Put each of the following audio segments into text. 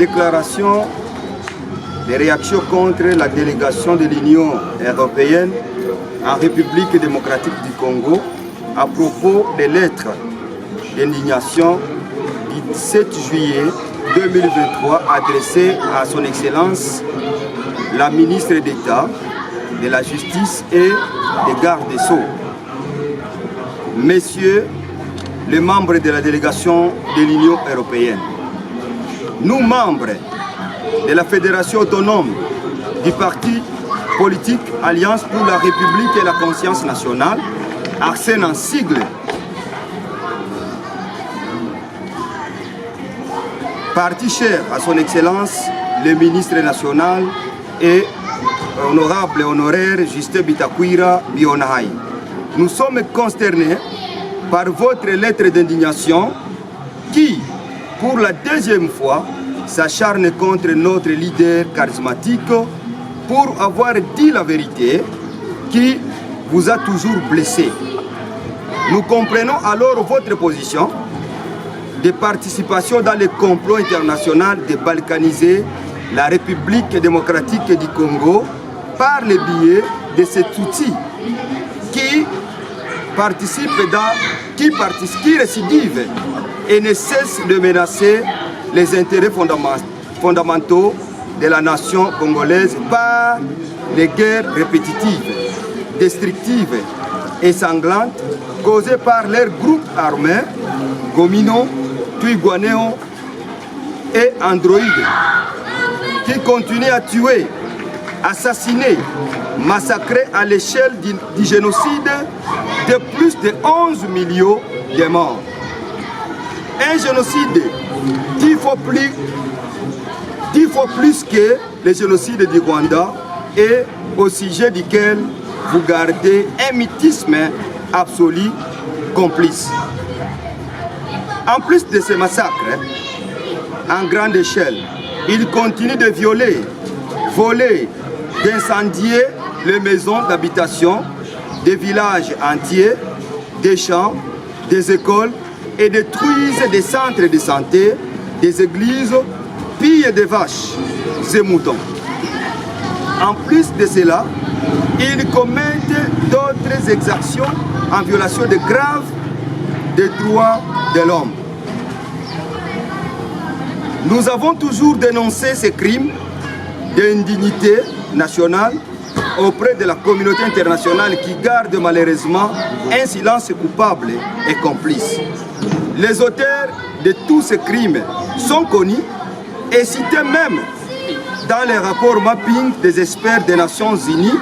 déclaration des réactions contre la délégation de l'Union européenne en République démocratique du Congo à propos des lettres d'indignation du 7 juillet 2023 adressées à son Excellence la ministre d'État de la Justice et des Gardes des Sceaux. Messieurs les membres de la délégation de l'Union européenne, nous membres de la Fédération autonome du parti politique Alliance pour la République et la Conscience nationale, ARCEN en sigle, parti cher à son Excellence le ministre national et honorable honoraire Justin Bitakwira Bionahai. Nous sommes consternés par votre lettre d'indignation qui, pour la deuxième fois, s'acharne contre notre leader charismatique pour avoir dit la vérité qui vous a toujours blessé. Nous comprenons alors votre position de participation dans le complot international de balkaniser la République démocratique du Congo par le biais de cet outil qui récidive et ne cesse de menacer les intérêts fondamentaux de la nation congolaise par les guerres répétitives, destructives et sanglantes causées par leurs groupes armés, Gomino, Twigwanéo et Android, qui continuent à tuer, assassiner, massacrer à l'échelle du génocide de plus de 11 millions de morts. Un génocide 10 fois plus que le génocide du Rwanda et au sujet duquel vous gardez un mutisme absolu complice. En plus de ces massacres en grande échelle, ils continuent de violer, voler, d'incendier les maisons d'habitation, des villages entiers, des champs, des écoles et détruisent des centres de santé, des églises, pillent des vaches et moutons. En plus de cela, ils commettent d'autres exactions en violation de graves des droits de l'homme. Nous avons toujours dénoncé ces crimes d'indignité nationale auprès de la communauté internationale qui garde malheureusement un silence coupable et complice. Les auteurs de tous ces crimes sont connus et cités même dans les rapports mapping des experts des Nations Unies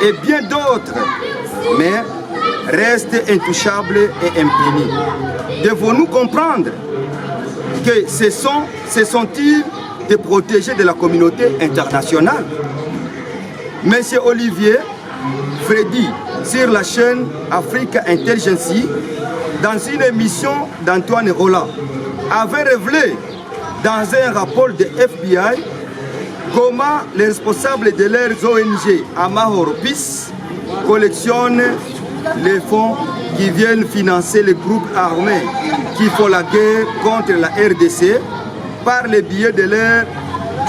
et bien d'autres, mais restent intouchables et impunis. Devons-nous comprendre que ce sont-ils des protégés de la communauté internationale? Monsieur Olivier Freddy, sur la chaîne Africa Intelligence, dans une émission d'Antoine Roland, avait révélé dans un rapport de FBI comment les responsables de leurs ONG Amahoro Peace collectionnent les fonds qui viennent financer les groupes armés qui font la guerre contre la RDC par le biais de leur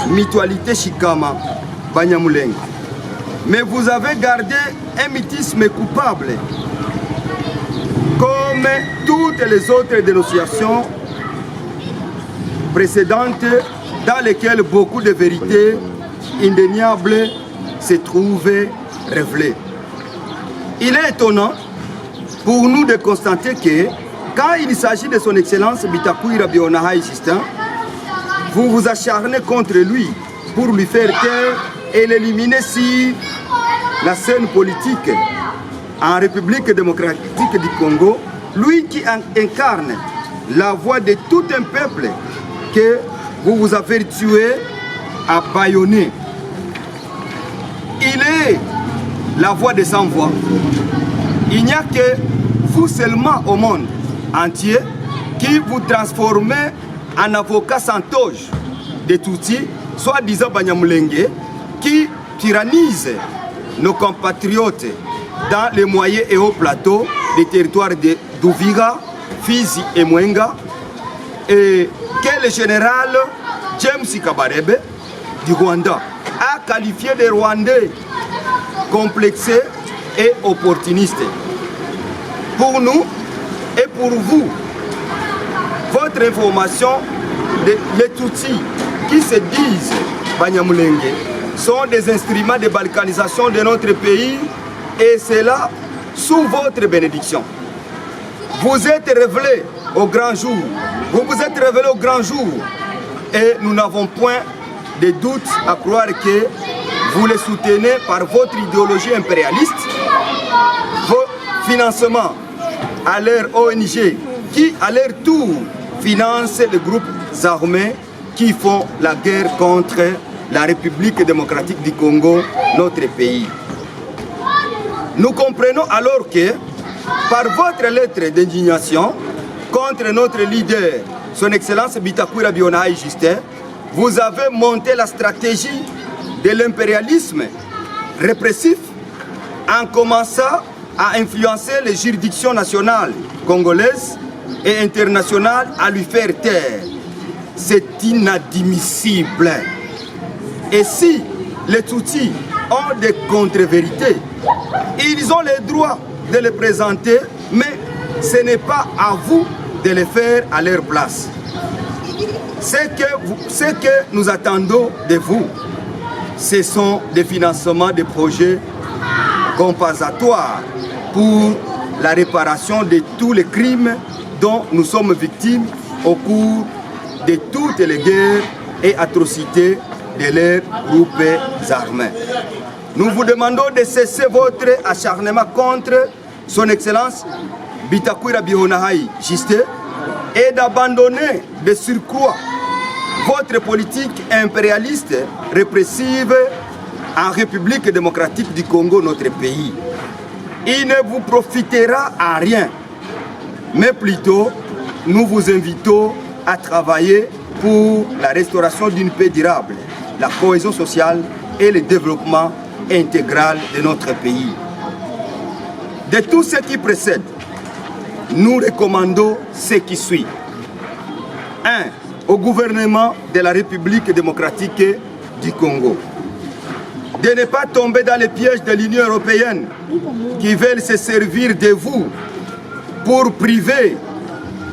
mutualité Chikama, Banyamulenge. Mais vous avez gardé un mutisme coupable, comme toutes les autres dénonciations précédentes dans lesquelles beaucoup de vérités indéniables se trouvaient révélées. Il est étonnant pour nous de constater que quand il s'agit de son Excellence Bitakwira Bionahai Justin, vous vous acharnez contre lui pour lui faire taire et l'éliminer sur la scène politique en République démocratique du Congo, lui qui incarne la voix de tout un peuple que vous vous avez tué à bâillonner. Il est la voix des sans-voix. Il n'y a que vous seulement au monde entier qui vous transformez en avocat sans toge de Tutsi, soi-disant Banyamulenge, qui tyrannise nos compatriotes dans les moyens et hauts plateaux des territoires de Douvira, Fizi et Mwenga, et que le général James Kabarebe du Rwanda a qualifié les Rwandais complexés et opportunistes. Pour nous et pour vous, votre information, les Tutsis qui se disent Banyamulenge sont des instruments de balkanisation de notre pays et c'est là sous votre bénédiction. Vous êtes révélés au grand jour. Vous vous êtes révélés au grand jour et nous n'avons point de doute à croire que vous les soutenez par votre idéologie impérialiste, vos financements à leur ONG qui à leur tour financent les groupes armés qui font la guerre contre la République démocratique du Congo, notre pays. Nous comprenons alors que par votre lettre d'indignation contre notre leader, son Excellence Bitakwira Bionaï Justin, vous avez monté la stratégie de l'impérialisme répressif en commençant à influencer les juridictions nationales congolaises et internationales à lui faire taire. C'est inadmissible. Et si les Tutsis ont des contre-vérités, ils ont le droit de les présenter, mais ce n'est pas à vous de les faire à leur place. Ce que nous attendons de vous, ce sont des financements de projets compensatoires pour la réparation de tous les crimes dont nous sommes victimes au cours de toutes les guerres et atrocités de leurs groupes armés. Nous vous demandons de cesser votre acharnement contre son Excellence Bitakwira Bionaï Justin et d'abandonner de surcroît votre politique impérialiste répressive en République démocratique du Congo, notre pays. Il ne vous profitera à rien, mais plutôt nous vous invitons à travailler pour la restauration d'une paix durable, la cohésion sociale et le développement intégral de notre pays. De tout ce qui précède, nous recommandons ce qui suit. 1. Au gouvernement de la République démocratique du Congo de ne pas tomber dans les pièges de l'Union européenne qui veulent se servir de vous pour priver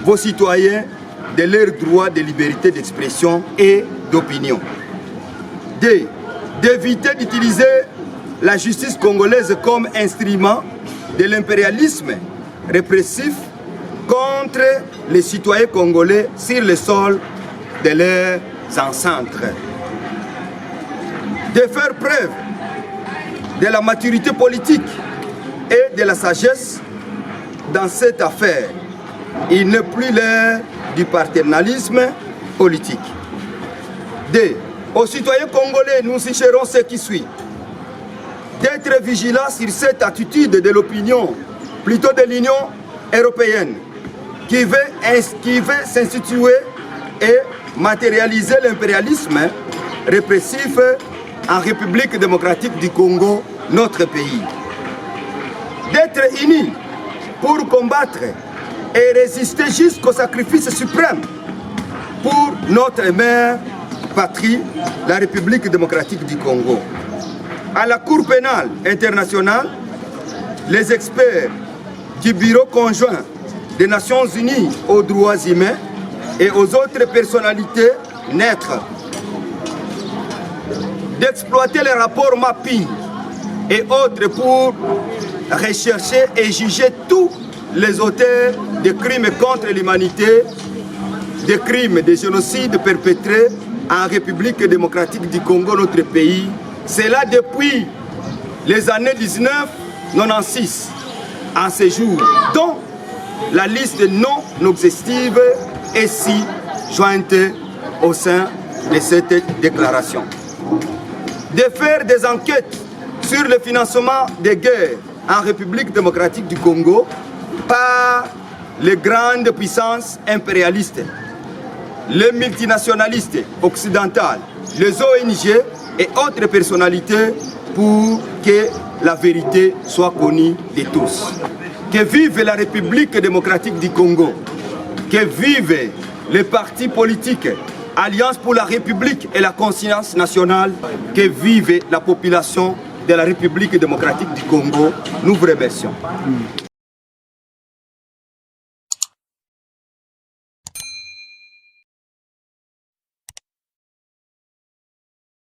vos citoyens de leurs droits de liberté d'expression et d'opinion. 2. D'éviter d'utiliser la justice congolaise comme instrument de l'impérialisme répressif contre les citoyens congolais sur le sol de leurs ancêtres. De faire preuve de la maturité politique et de la sagesse dans cette affaire. Il n'est plus l'heure du paternalisme politique. 2. Aux citoyens congolais, nous suggérons ce qui suit. D'être vigilants sur cette attitude de l'opinion, plutôt de l'Union européenne, qui veut s'instituer et matérialiser l'impérialisme répressif en République démocratique du Congo, notre pays. D'être unis pour combattre et résister jusqu'au sacrifice suprême pour notre mère patrie, la République démocratique du Congo. À la Cour pénale internationale, les experts du Bureau conjoint des Nations Unies aux droits humains et aux autres personnalités neutres d'exploiter les rapports mapping et autres pour rechercher et juger tous les auteurs de crimes contre l'humanité, des crimes de génocide perpétrés en République démocratique du Congo, notre pays. C'est là depuis les années 1996 en ce jour, dont la liste non exhaustive est si jointe au sein de cette déclaration. De faire des enquêtes sur le financement des guerres en République démocratique du Congo par les grandes puissances impérialistes, les multinationalistes occidentales, les ONG et autres personnalités pour que la vérité soit connue de tous. Que vive la République démocratique du Congo, que vivent les partis politiques Alliance pour la République et la conscience nationale, que vive la population de la République démocratique du Congo, nous vous remercions.